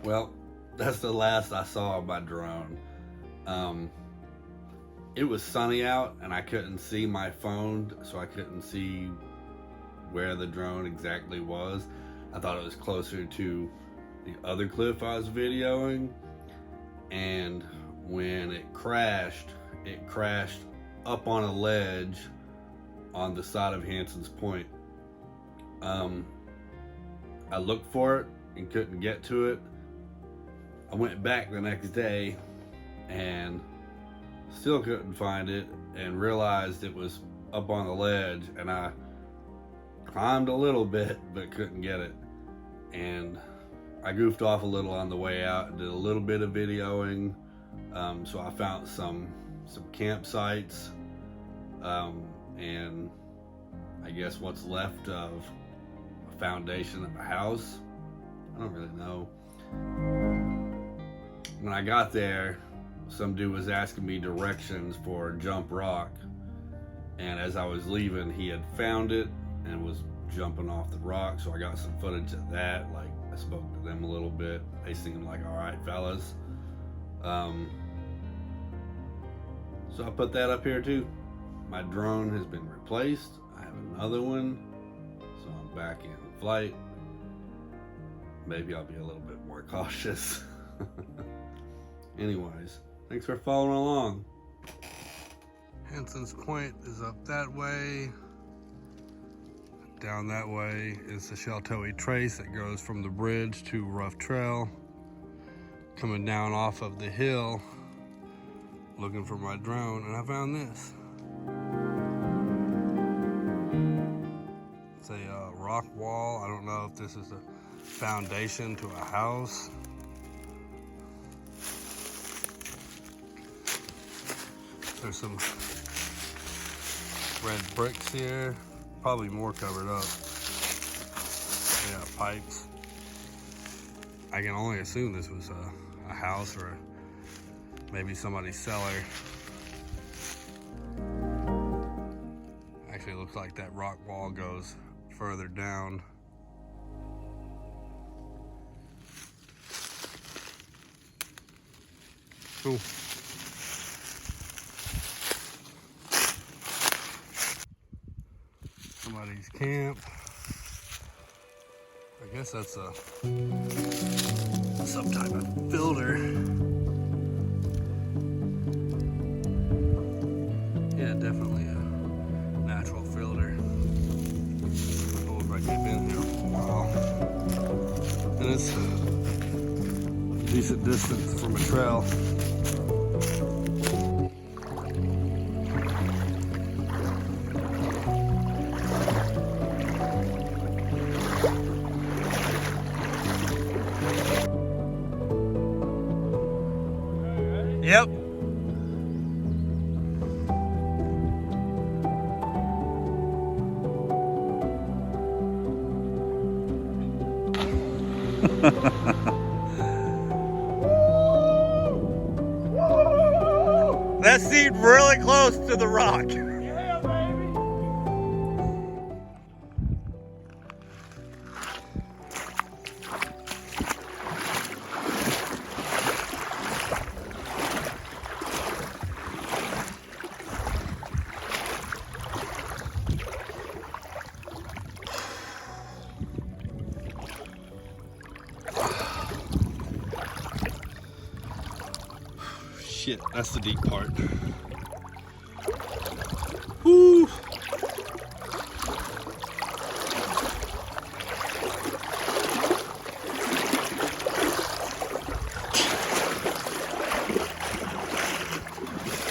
Well, that's the last I saw of my drone. It was sunny out and I couldn't see my phone, so I couldn't see where the drone exactly was. I thought it was closer to the other cliff I was videoing, and when it crashed up on a ledge on the side of Hansons Point. I looked for it and couldn't get to it. I went back the next day and still couldn't find it, and realized it was up on the ledge, and I climbed a little bit but couldn't get it. And I goofed off a little on the way out and did a little bit of videoing. So I found some campsites, and I guess what's left of a foundation of a house. I don't really know. When I got there, some dude was asking me directions for Jump Rock, and as I was leaving, he had found it and was jumping off the rock, so I got some footage of that. Like, I spoke to them a little bit. They seemed like, all right, fellas. So I put that up here too. My drone has been replaced. I have another one, so I'm back in flight. Maybe I'll be a little bit more cautious. Anyways, thanks for following along. Hansons Point is up that way. Down that way is the Sheltoe Trace that goes from the bridge to Rough Trail. coming down off of the hill looking for my drone, and I found this. It's a rock wall. I don't know if this is the foundation to a house. There's some red bricks here, probably more covered up. Yeah, pipes. I can only assume this was a house or maybe somebody's cellar. Actually, it looks like that rock wall goes further down. Cool. Somebody's camp. I guess that's some type of filter. Yeah, definitely a natural filter. It looks like they've been here for a while. And it's a decent distance from a trail. Yep. That seemed really close to the rock. Yeah, baby. Shit, that's the deep part.